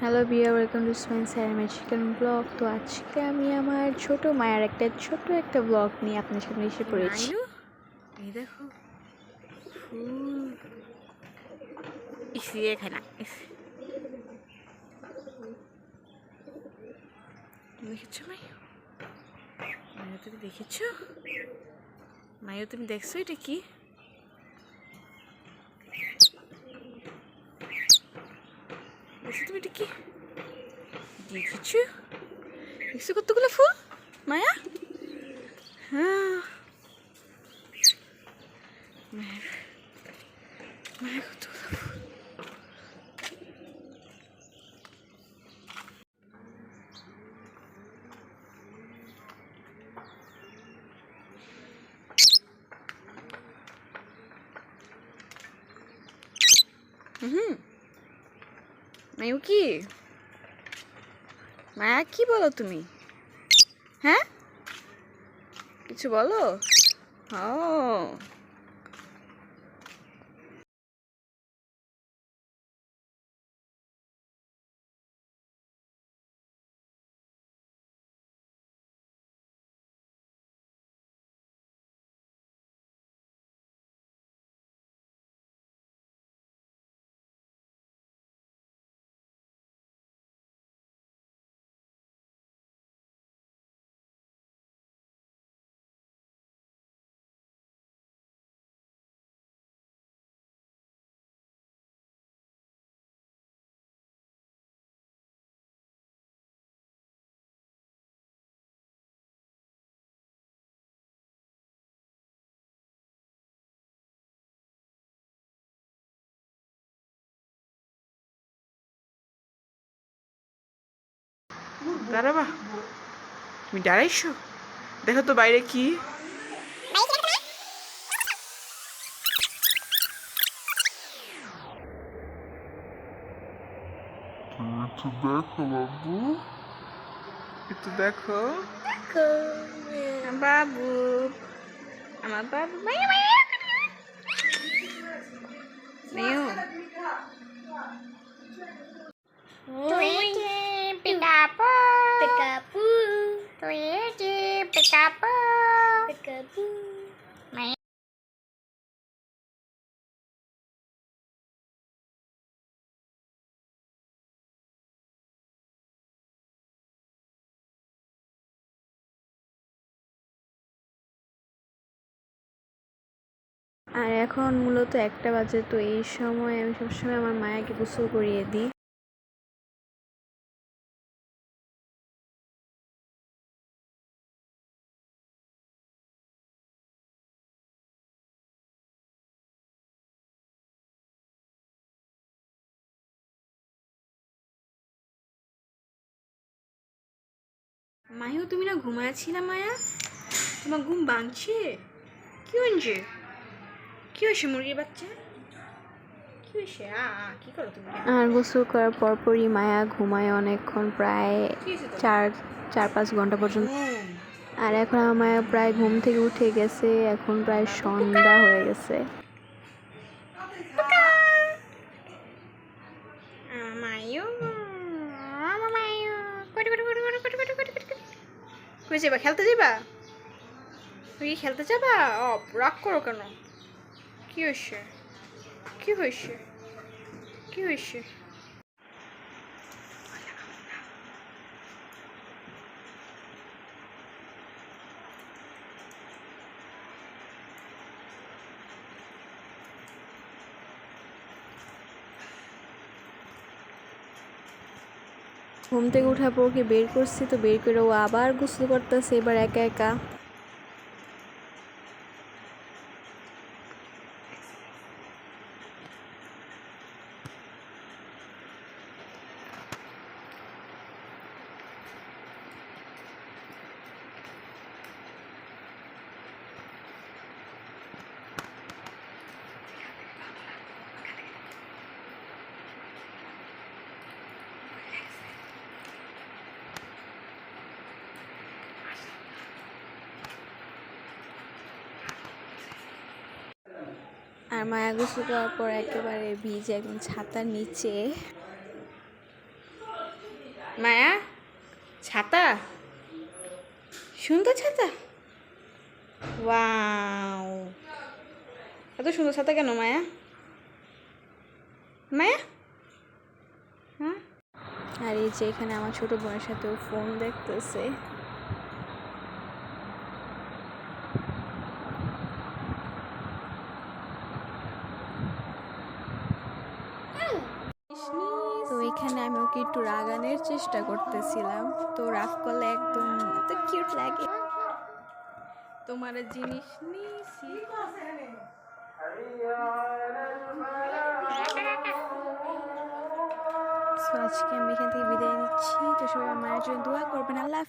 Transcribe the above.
Hello dear, welcome to Spencer magical blog. তো আজকে আমি আমার ছোট মায়ের ছোট একটা ব্লগ নিয়ে আপনার সামনে এসে পড়েছি। এই দেখো ফুল ইসি খাই না দেখেছো মায়ু? মায়ু তুমি দেখেছো? মায়ু তুমি দেখছো এটা কি? দেখছো তুমি এটা কি দেখেছো? দেখছো কতগুলো ফুল মায়া? হ্যাঁ মায়া মায়া কতগুলো ফুল। মায়ু কি মায়া কি বলো তুমি? হ্যাঁ কিছু বলো। ও দাঁড়াবা, তুমি দাঁড়াইছো? দেখো তো বাইরে কি। একটু দেখো বাবু, একটু দেখো দেখো বাবু, আমার বাবু মায়ু মায়ু মায়ু Peekaboo. Tweety peekaboo. আর এখন মূলত 1টা বাজে। তো এই সময় আমি সবসময় আমার মায়াকে গোসল করিয়ে দিই। মায়ু তুমি না ঘুমাচ্ছিলা? মায়া তোমার ঘুম ভাঙছে? কি হয়েছে? কি হয়েছে মুরগির বাচ্চা? কি হয়েছে? কি করো তুমি? আর গোসল করার পরপরই মায়া ঘুমায় অনেকক্ষণ, প্রায় 4-5 ঘন্টা পর্যন্ত। আর এখন আমার মায়া প্রায় ঘুম থেকে উঠে গেছে। এখন প্রায় সন্ধ্যা হয়ে গেছে। কই যাবা? খেলতে যাবা? তুই খেলতে যাবা? রাগ করো কেন? কি হয়েছে? কি হয়েছে? কি হয়েছে? ঘুম থেকে উঠার পর ওকে বের করছি, তো বের করে ও আবার গোসল করতেছে, এবার একা একা। আর মায়া গোসল করার পর একেবারে ভিজে একদম ছাতার নিচে। মায়া ছাতা, সুন্দর ছাতা। ওয়াও, এত সুন্দর ছাতা কেন মায়া? মায়া হ্যাঁ। আর এই যে এখানে আমার ছোট বোনের সাথেও ফোন দেখতেছে। তো এখানে আমি ওকে একটু রাগানোর চেষ্টা করতেছিলাম, তো রাগ করলে একদম এত কিউট লাগে। তোমার জিনিস নিয়েছি। আজকে আমি এখান থেকে বিদায় নিচ্ছি। তো সবাই আমার জন্য দোয়া করবেন। আল্লাহ।